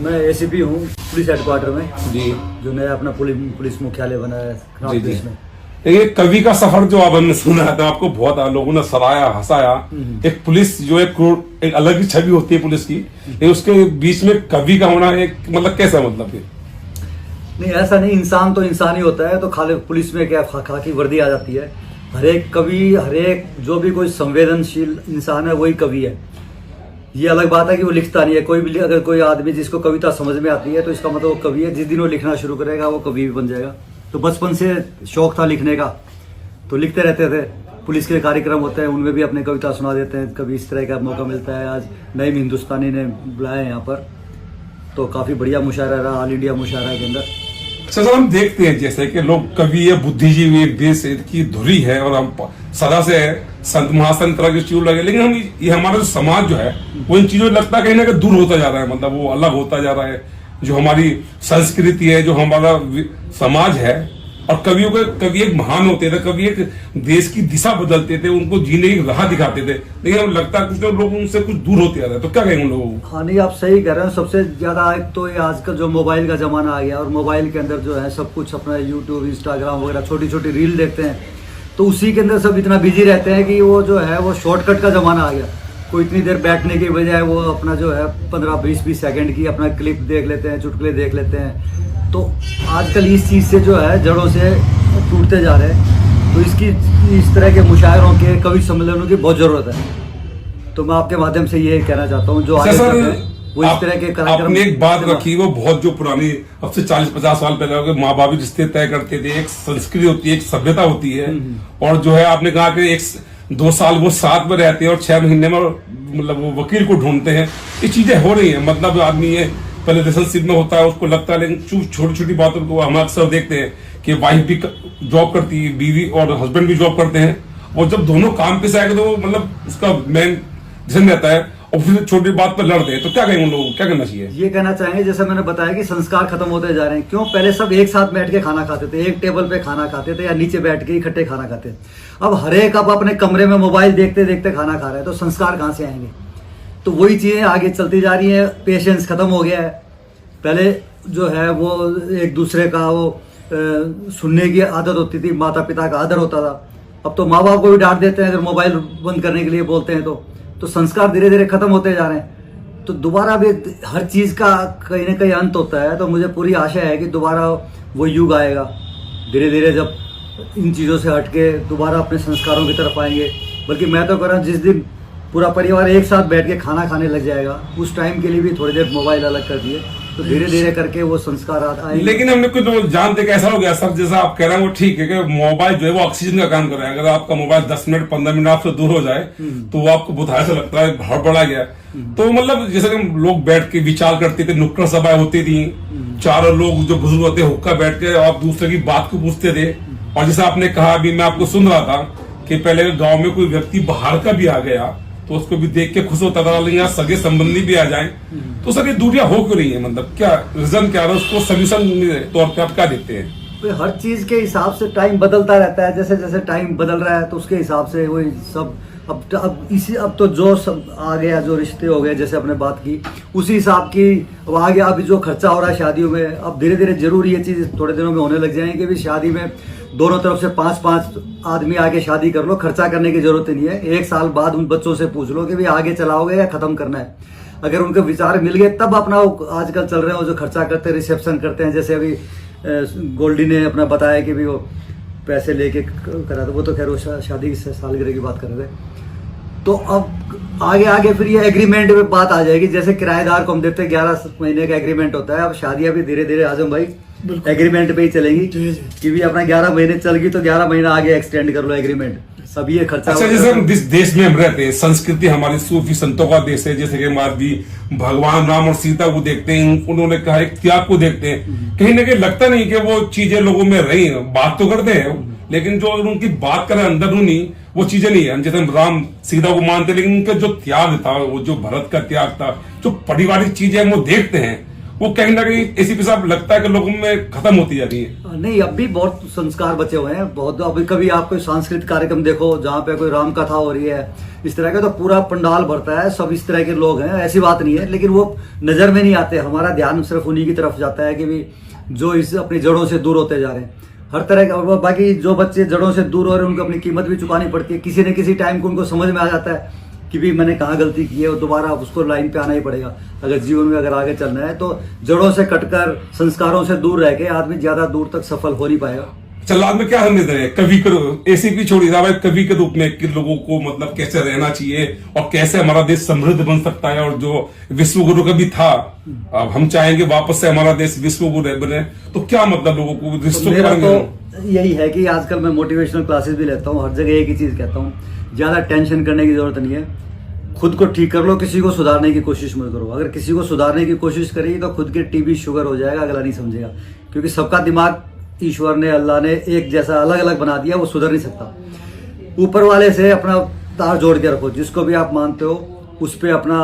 मैं एसीपी हूँ police headquarter में जी जो नया अपना पुलिस मुख्यालय बना है खराब जी जी। देश में। ये कवि का सफर जो आप हमने सुना है तो आपको बहुत लोगों ने सराहा हंसाया। एक पुलिस जो एक अलग ही छवि होती है पुलिस की, ये उसके बीच में कवि का होना एक मतलब कैसा मतलब है? नहीं ऐसा नहीं, इंसान तो इंसान ही होता है, तो खाली पुलिस में क्या खाकी वर्दी आ जाती है। हर एक कवि, हर एक जो भी कोई संवेदनशील इंसान है वही कवि है। ये अलग बात है कि वो लिखता नहीं है। कोई भी अगर कोई आदमी जिसको कविता समझ में आती है तो इसका मतलब वो कवि है। जिस दिन वो लिखना शुरू करेगा वो कवि भी बन जाएगा। तो बचपन से शौक था लिखने का, तो लिखते रहते थे। पुलिस के कार्यक्रम होते हैं उनमें भी अपने कविता सुना देते हैं। कभी इस तरह का मौका मिलता है। आज नईम हिंदुस्तानी ने बुलाया है यहाँ पर, तो काफ़ी बढ़िया मुशायरा रहा ऑल इंडिया मुशायरा के अंदर। अच्छा सर, हम देखते हैं जैसे कि लोग कवि है, बुद्धिजीवी, देश की धुरी है और हम सदा से संत महासंत तरह की चीज लगे, लेकिन हम ये हमारा जो समाज जो है वो इन चीजों में लगता है कहीं ना कहीं दूर होता जा रहा है, मतलब वो अलग होता जा रहा है। जो हमारी संस्कृति है, जो हमारा समाज है, और कवियों के कवि एक महान होते थे, कवि एक देश की दिशा बदलते थे, उनको जीने की राह दिखाते थे, लेकिन हमें लगता है कुछ लोग उनसे कुछ दूर होते जा रहे हैं। तो क्या कहेंगे उन लोगों को? हाँ नहीं, आप सही कह रहे हो। सबसे ज्यादा एक तो ये आजकल जो मोबाइल का जमाना आ गया, और मोबाइल के अंदर जो है सब कुछ अपना यूट्यूब, इंस्टाग्राम वगैरह छोटी छोटी रील देखते हैं, तो उसी के अंदर सब इतना बिजी रहते हैं कि वो जो है वो शॉर्टकट का जमाना आ गया। कोई इतनी देर बैठने की बजाय वो अपना जो है 15-20 सेकंड की अपना क्लिप देख लेते हैं, चुटकुले देख लेते हैं। तो आजकल इस चीज़ से जो है जड़ों से टूटते जा रहे हैं। तो इसकी इस तरह के मुशायरों के, कवि सम्मेलनों की बहुत ज़रूरत है। तो मैं आपके माध्यम से ये कहना चाहता हूँ जो आगे वो इस तरह के कार्यक्रम। आपने एक बात रखी, वो बहुत जो पुरानी अब से 40-50 साल पहले माँ बाप रिश्ते तय करते थे। एक संस्कृति होती है, एक सभ्यता होती है, और जो है आपने कहा कि 1-2 साल वो साथ में रहते हैं और 6 महीने में मतलब वो वकील को ढूंढते हैं। ये चीजें हो रही है, मतलब आदमी ये पहले रिलेशनशिप में होता है उसको लगता है, लेकिन छोटी छोटी बातों को हम अक्सर देखते हैं कि वाइफ भी जॉब करती है, बीवी और हस्बैंड भी जॉब करते हैं, और जब दोनों काम पे से आएंगे तो मतलब उसका मेन डिसीजन रहता है, और फिर छोटी बात पर लड़ते हैं। तो क्या कहेंगे उन लोगों को, क्या करना चाहिए? ये कहना चाहेंगे जैसे मैंने बताया कि संस्कार खत्म होते जा रहे हैं। क्यों? पहले सब एक साथ बैठ के खाना खाते थे, एक टेबल पे खाना खाते थे, या नीचे बैठ के इकट्ठे खाना खाते थे। अब हर एक अब अपने कमरे में मोबाइल देखते देखते खाना खा रहे हैं, तो संस्कार कहाँ से आएंगे? तो वही चीजें आगे चलती जा रही है। पेशेंस खत्म हो गया है। पहले जो है वो एक दूसरे का वो सुनने की आदत होती थी, माता पिता का आदर होता था। अब तो माँ बाप को भी डांट देते हैं अगर मोबाइल बंद करने के लिए बोलते हैं तो संस्कार धीरे धीरे खत्म होते जा रहे हैं। तो दोबारा भी हर चीज़ का कहीं ना कहीं अंत होता है। तो मुझे पूरी आशा है कि दोबारा वो युग आएगा धीरे धीरे, जब इन चीज़ों से हटके दोबारा अपने संस्कारों की तरफ आएंगे। बल्कि मैं तो कह रहा हूँ जिस दिन पूरा परिवार एक साथ बैठ के खाना खाने लग जाएगा, उस टाइम के लिए भी थोड़ी देर मोबाइल अलग कर दिए, तो धीरे धीरे करके वो संस्कार आएंगे। लेकिन हमने कुछ तो जानते कि ऐसा हो गया सर, जैसा आप कह रहे हैं वो ठीक है कि मोबाइल जो है वो ऑक्सीजन का काम कर रहा है। अगर आपका मोबाइल 10 मिनट 15 मिनट आपसे दूर हो जाए तो वो आपको बुधार से लगता है हड़बड़ा गया। तो मतलब जैसे कि लोग बैठ के विचार करते थे, नुक्कड़ सभाएं होती थी, चारों लोग जो बुजुर्ग होते हुक्का बैठ के आप दूसरे की बात को पूछते थे। और जैसे आपने कहा, अभी मैं आपको सुन रहा था कि पहले गाँव में कोई व्यक्ति बाहर का भी आ गया तो उसको भी देख के खुश होता था, लेकिन यहाँ सगे संबंधी भी आ जाए तो सर ये दूरियां हो क्यों रही है? मतलब क्या रीजन क्या है? उसको सोल्यूशन तौर पे आप क्या देखते हैं? तो हर चीज के हिसाब से टाइम बदलता रहता है। जैसे जैसे टाइम बदल रहा है तो उसके हिसाब से वही सब अब तो जो सब आ गया, जो रिश्ते हो गए, जैसे आपने बात की उसी हिसाब की अब आ गया। अभी जो खर्चा हो रहा है शादियों में, अब धीरे धीरे जरूर ये चीज थोड़े दिनों में होने लग जाएंगे कि शादी में दोनों तरफ से 5-5 आदमी आके शादी कर लो, खर्चा करने की जरूरत नहीं है। 1 साल बाद उन बच्चों से पूछ लो कि भाई आगे चलाओगे या खत्म करना है। अगर उनके विचार मिल गए तब अपना आजकल चल रहे हो जो खर्चा करते हैं, रिसेप्शन करते हैं। जैसे अभी गोल्डी ने अपना बताया कि भी वो पैसे लेके करा था, वो तो खैर वो शादी की सालगिरह की बात कर रहे थे। तो अब आगे आगे फिर ये एग्रीमेंट में बात आ जाएगी। जैसे किराएदार को हम देते हैं 11 महीने का एग्रीमेंट होता है, अब शादियां भी धीरे धीरे आजम भाई एग्रीमेंट पे ही चलेगी कि भी अपना 11 महीने चल गई तो 11 महीना आगे एक्सटेंड कर लो एग्रीमेंट। सब ये खर्चा। अच्छा, जैसे हम जिस देश में हम रहते हैं, संस्कृति हमारी सूफी संतों का देश है। जैसे कि हमारी भगवान राम और सीता को देखते हैं, उन्होंने कहा एक त्याग को देखते हैं। कहीं ना कहीं लगता नहीं कि वो चीजें लोगों में रही, बात तो करते हैं लेकिन जो उनकी बात करें अंदरूनी वो चीजें नहीं है। जैसे हम राम सीता को मानते, लेकिन उनका जो त्याग था, वो जो भरत का त्याग था, जो पारिवारिक चीजें हम वो देखते हैं, वो कहीं ना कहीं एसीपी साहब लगता है कि लोगों में खत्म होती जा रही है। नहीं, अब भी बहुत संस्कार बचे हुए हैं, बहुत। अभी कभी आप कोई सांस्कृतिक कार्यक्रम देखो जहाँ पे कोई राम कथा हो रही है इस तरह का, तो पूरा पंडाल भरता है, सब इस तरह के लोग हैं, ऐसी बात नहीं है, लेकिन वो नजर में नहीं आते। हमारा ध्यान सिर्फ उन्हीं की तरफ जाता है कि भी जो इस अपनी जड़ों से दूर होते जा रहे हैं हर तरह का। और बाकी जो बच्चे जड़ों से दूर हो रहे हैं उनको अपनी कीमत भी चुकानी पड़ती है, किसी न किसी टाइम को उनको समझ में आ जाता है कि भी मैंने कहाँ गलती की है, और दोबारा उसको लाइन पे आना ही पड़ेगा अगर जीवन में अगर आगे चलना है। तो जड़ों से कटकर संस्कारों से दूर रह के आदमी ज्यादा दूर तक सफल हो नहीं पाएगा। चल बाद में क्या हम दे कवि के एसीपी छोड़ी साहब, कवि के रूप में कि लोगों को मतलब कैसे रहना चाहिए और कैसे हमारा देश समृद्ध बन सकता है, और जो विश्व गुरु कभी था अब हम चाहेंगे वापस से हमारा देश विश्व गुरु बने, तो क्या मतलब लोगों को रिश्तों मेरा तो यही है कि आजकल मैं मोटिवेशनल क्लासेस भी लेता हूँ, हर जगह एक ही चीज कहता हूँ, ज्यादा टेंशन करने की जरूरत नहीं है, खुद को ठीक कर लो, किसी को सुधारने की कोशिश मत करो। अगर किसी को सुधारने की कोशिश करेगी तो खुद के टीबी शुगर हो जाएगा, अगला नहीं समझेगा, क्योंकि सबका दिमाग ईश्वर ने अल्लाह ने एक जैसा अलग अलग बना दिया, वो सुधर नहीं सकता। ऊपर वाले से अपना तार जोड़ के रखो, जिसको भी आप मानते हो उस पर अपना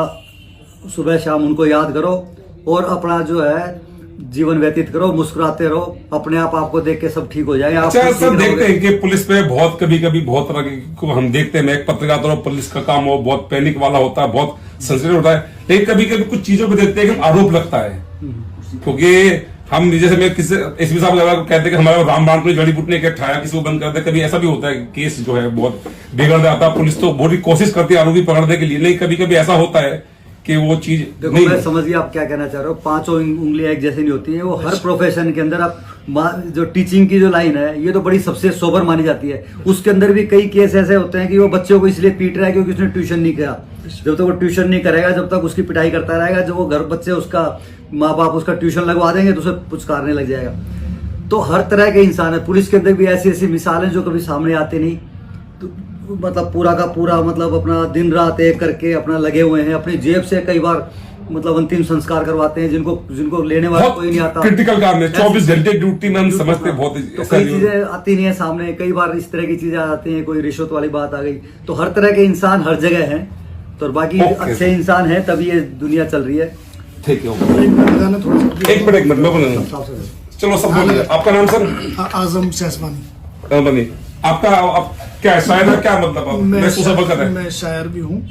सुबह शाम उनको याद करो और अपना जो है जीवन व्यतीत करो, मुस्कुराते रहो, अपने आप आपको देख के सब ठीक हो जाएगा। अच्छा सर, देखते हैं कि पुलिस पे बहुत कभी कभी बहुत तरह को हम देखते हैं, मैं एक पत्रकार तो पुलिस का काम हो बहुत पैनिक वाला होता है, बहुत सेंसिटिव होता है, लेकिन कभी कभी कुछ चीजों पे देखते हैं कि आरोप लगता है, क्योंकि हम जैसे मैं किसी एसपी साहब कहते हैं कि हमारा रामबाण को जड़ी बूटी ने क्या ठाया, किसी को बंद कर दे, कभी ऐसा भी होता है केस जो है बहुत बिगड़ जाता है, पुलिस तो बहुत कोशिश करती है आरोपी पकड़ने के लिए, नहीं कभी कभी ऐसा होता है कि वो चीज देखो, मैं समझ गया आप क्या कहना चाह रहे हो। पांचों उंगलियां एक जैसी नहीं होती है, वो हर प्रोफेशन के अंदर आप जो टीचिंग की जो लाइन है ये तो बड़ी सबसे सोबर मानी जाती है, उसके अंदर भी कई केस ऐसे होते हैं कि वो बच्चों को इसलिए पीट रहा है क्योंकि उसने ट्यूशन नहीं किया। जब तक वो ट्यूशन नहीं करेगा, जब तक उसकी पिटाई करता रहेगा, जब वो घर बच्चे उसका माँ बाप उसका ट्यूशन लगवा देंगे तो उसे पुचकारने लग जाएगा। तो हर तरह के इंसान है, पुलिस के अंदर भी ऐसी ऐसी मिसालें जो कभी सामने आती नहीं, तो मतलब पूरा का पूरा मतलब अपना दिन रात एक करके अपना लगे हुए हैं, अपनी जेब से कई बार मतलब अंतिम संस्कार करवाते हैं, जिनको लेने वाला कोई नहीं आता। क्रिटिकल काम है, 24 घंटे ड्यूटी में हम समझते हैं बहुत। तो कई चीजें आती नहीं है सामने, कई बार इस तरह की चीजें आ जाती हैं, कोई रिश्वत वाली बात आ गई, तो हर तरह के इंसान हर जगह हैं, तो बाकी अच्छे इंसान हैं तभी ये दुनिया चल रही है। ठीक है, एक मिनट मैं बोलूंगा, चलो सब बोलिए। आपका नाम सर? आजम शेषवानी। आपका क्या शायर है, क्या मतलब मैं शायर भी हूँ,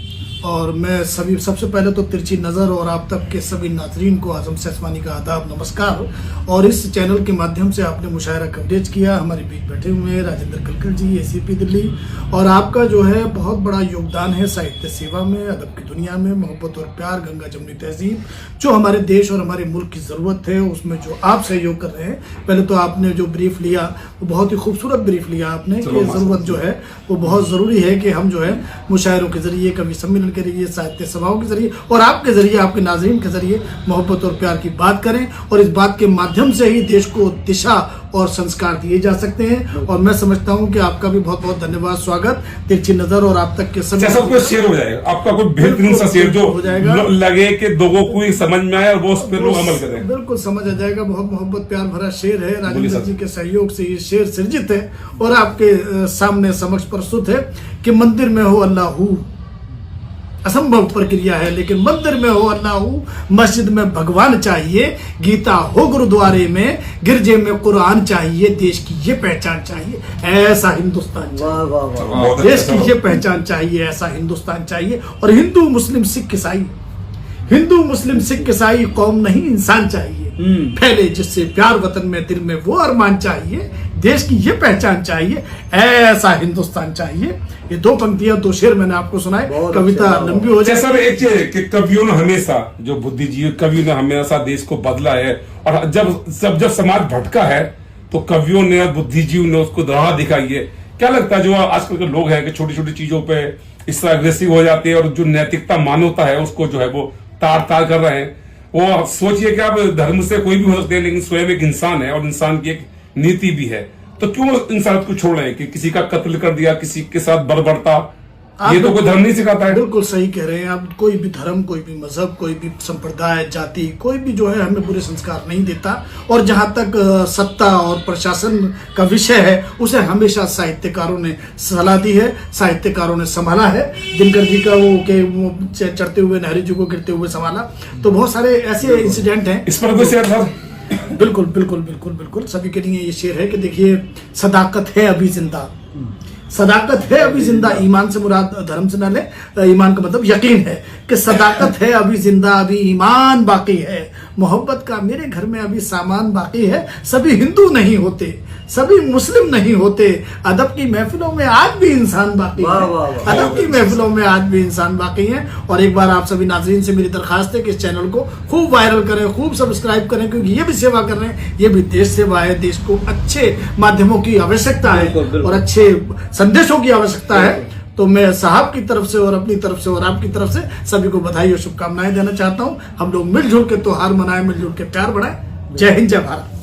और मैं सबसे पहले तो तिरछी नज़र और आप तक के सभी नाजरीन को आजम शेषवानी का आदाब नमस्कार। और इस चैनल के माध्यम से आपने मुशायरा कवरेज किया, हमारे बीच बैठे हुए हैं राजेंद्र कलकल जी, एसीपी दिल्ली, और आपका जो है बहुत बड़ा योगदान है साहित्य सेवा में, अदब की दुनिया में, मोहब्बत और प्यार, गंगा जमनी तहजीब, जो हमारे देश और हमारे मुल्क की ज़रूरत है उसमें जो आप सहयोग कर रहे हैं। पहले तो आपने जो ब्रीफ लिया वो बहुत ही खूबसूरत ब्रीफ लिया आपने, कि ज़रूरत जो है वो बहुत ज़रूरी है कि हम जो है मुशायरों के ज़रिए, कवि सम्मेलन के जरिए, साहित्य सभाओं के जरिए और आपके जरिए, आपके नाज़रीन के जरिए मोहब्बत और प्यार की बात करें, और इस बात के माध्यम से ही देश को दिशा और संस्कार दिए जा सकते हैं। और मैं समझता हूं कि आपका भी बहुत बहुत धन्यवाद, स्वागत। तिरछी नजर और आप तक के सभी कोई शेर हो जाएगा आपका, कोई बेहतरीन सा शेर जो हो जाएगा, लगे कि लोगों को समझ में आए और वो उस पर लोग अमल करें। बिल्कुल समझ आ जाएगा। बहुत मोहब्बत प्यार भरा शेर है, राजेंद्र जी के सहयोग से ये शेर सृजित है और आपके सामने समक्ष प्रस्तुत है कि मंदिर में हो अल्लाह असंभव प्रक्रिया है, लेकिन मंदिर में हो अल्लाह, मस्जिद में भगवान चाहिए, गीता हो गुरुद्वारे में, गिरजे में कुरान चाहिए, देश की ये पहचान चाहिए, ऐसा हिंदुस्तान चाहिए। वाह वाह वाह, देश की ये पहचान चाहिए, ऐसा हिंदुस्तान चाहिए। और हिंदू मुस्लिम सिख ईसाई, हिंदू मुस्लिम सिख ईसाई कौम नहीं इंसान चाहिए, फैले जिससे प्यार वतन में दिल में वो अरमान चाहिए, देश की ये पहचान चाहिए, ऐसा हिंदुस्तान चाहिए। ये दो पंक्तियां, दो शेर मैंने आपको सुनाए, कविता लंबी हो जाए। सर एक चीज कि कवियों ने हमेशा, जो बुद्धिजीवी कवियों ने हमेशा देश को बदला है, और जब समाज भटका है तो कवियों ने, बुद्धिजीवी ने उसको राह दिखाई है। क्या लगता है जो आजकल के लोग हैं कि छोटी छोटी चीजों पे इस तरह अग्रेसिव हो जाते हैं और जो नैतिकता मानवता है उसको जो है वो तार तार कर रहे हैं। वो सोचिए कि आप धर्म से कोई भी हो सकते हैं, लेकिन स्वयं एक इंसान है और इंसान की एक नीति भी है, तो क्यों इंसान को छोड़ रहे हैं कि किसी का कत्ल कर दिया, किसी के साथ बर्बरता, ये तो कोई धर्म नहीं सिखाता है। बिल्कुल सही कह रहे हैं आप। कोई भी धर्म, कोई भी मजहब, कोई भी संप्रदाय, जाति, कोई भी जो है हमें बुरे संस्कार नहीं देता। और जहां तक सत्ता और प्रशासन का विषय है, उसे हमेशा साहित्यकारों ने सलाह दी है, साहित्यकारों ने संभाला है। दिनकर जी का वो चढ़ते हुए नेहरू जी को गिरते हुए संभाला। तो बहुत सारे ऐसे इंसिडेंट हैं। इस पर कोई शेर था? बिल्कुल बिल्कुल बिल्कुल बिल्कुल सभी के लिए ये शेर है कि देखिए, सदाकत है अभी जिंदा, सदाकत है अभी जिंदा। ईमान से मुराद धर्म से ना ले, ईमान का मतलब यकीन है कि सदाकत है अभी जिंदा, अभी ईमान बाकी है। मोहब्बत का मेरे घर में अभी सामान बाकी है। सभी हिंदू नहीं होते, सभी मुस्लिम नहीं होते। अदब की महफिलों में आज भी इंसान बाकी है। अदब की महफिलों में आज भी इंसान बाकी है। और एक बार आप सभी नाजरीन से मेरी दरखास्त है कि इस चैनल को खूब वायरल करें, खूब सब्सक्राइब करें, क्योंकि ये भी सेवा कर रहे हैं, ये भी देश सेवा है। देश को अच्छे माध्यमों की आवश्यकता है और अच्छे संदेशों की आवश्यकता है। तो मैं साहब की तरफ से और अपनी तरफ से और आपकी तरफ से सभी को बधाई और शुभकामनाएं देना चाहता हूं। हम लोग मिलजुल के त्योहार मनाएं, मिलजुल के प्यार बढ़ाएं। जय हिंद, जय भारत।